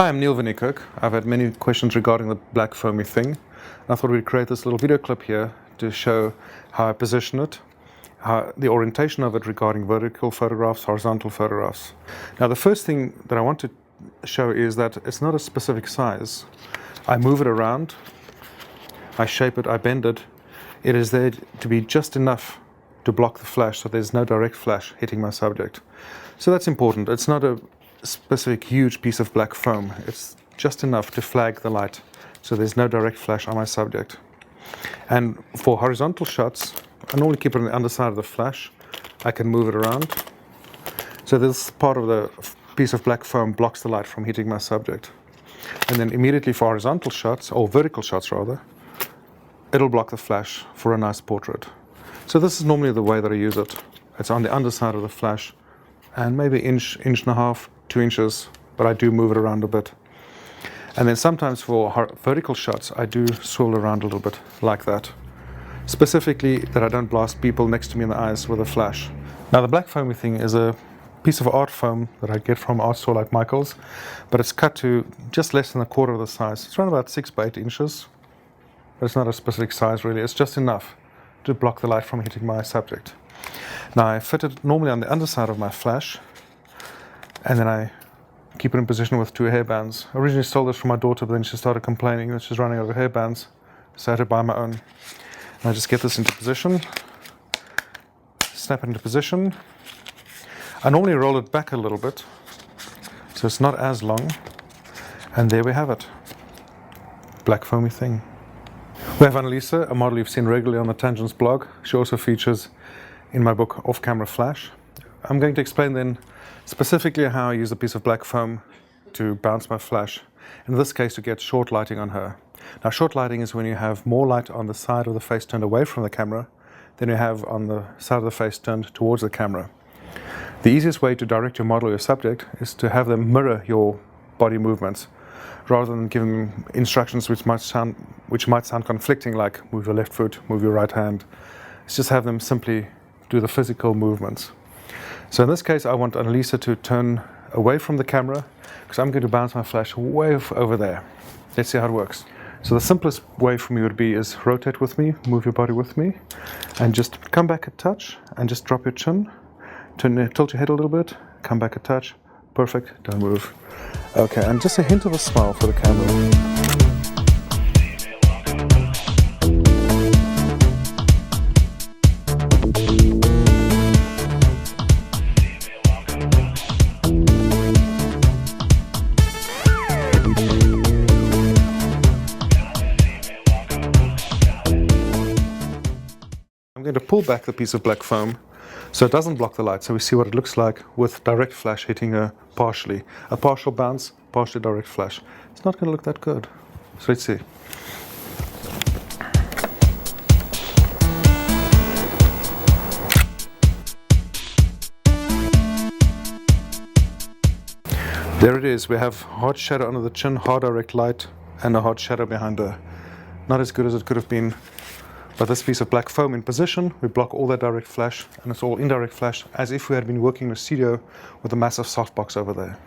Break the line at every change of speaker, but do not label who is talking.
Hi, I'm Neil Vinnycook. I've had many questions regarding the Black Foamie Thing. I thought we'd create this little video clip here to show how I position it, how the orientation of it regarding vertical photographs, horizontal photographs. Now, the first thing that I want to show is that it's not a specific size. I move it around, I shape it, I bend it. It is there to be just enough to block the flash so there's no direct flash hitting my subject. So that's important. It's not a specific huge piece of black foam. It's just enough to flag the light so there's no direct flash on my subject. And for horizontal shots, I normally keep it on the underside of the flash. I can move it around. So this part of the piece of black foam blocks the light from hitting my subject. And then immediately for horizontal shots, or vertical shots rather, it'll block the flash for a nice portrait. So this is normally the way that I use it. It's on the underside of the flash and maybe inch and a half, 2 inches, but I do move it around a bit. And then sometimes for vertical shots, I do swirl around a little bit like that. Specifically that I don't blast people next to me in the eyes with a flash. Now the Black Foamie Thing is a piece of art foam that I get from an art store like Michael's, but it's cut to just less than a quarter of the size. It's around about 6 by 8 inches, but it's not a specific size really. It's just enough to block the light from hitting my subject. Now I fit it normally on the underside of my flash, and then I keep it in position with 2 hairbands. I originally stole this from my daughter, but then she started complaining that she's running out of hairbands, so I had to buy my own. And I just get this into position, snap it into position. I normally roll it back a little bit, so it's not as long, and there we have it. Black Foamie Thing. We have Annalisa, a model you've seen regularly on the Tangents blog. She also features in my book Off Camera Flash. I'm going to explain then specifically how I use a piece of black foam to bounce my flash, in this case to get short lighting on her. Now short lighting is when you have more light on the side of the face turned away from the camera than you have on the side of the face turned towards the camera. The easiest way to direct your model or your subject is to have them mirror your body movements, rather than giving them instructions which might sound conflicting, like move your left foot, move your right hand. It's just have them simply do the physical movements. So in this case, I want Annalisa to turn away from the camera because I'm going to bounce my flash way over there. Let's see how it works. So the simplest way for me would be is rotate with me, move your body with me, and just come back a touch and just drop your chin. Tilt your head a little bit, come back a touch. Perfect, don't move. Okay, and just a hint of a smile for the camera. I'm going to pull back the piece of black foam so it doesn't block the light, so we see what it looks like with direct flash hitting her partially. A partial bounce, partially direct flash. It's not going to look that good. So let's see. There it is. We have hard shadow under the chin, hard direct light, and a hard shadow behind her. Not as good as it could have been. But this piece of black foam in position, we block all that direct flash, and it's all indirect flash, as if we had been working in a studio with a massive softbox over there.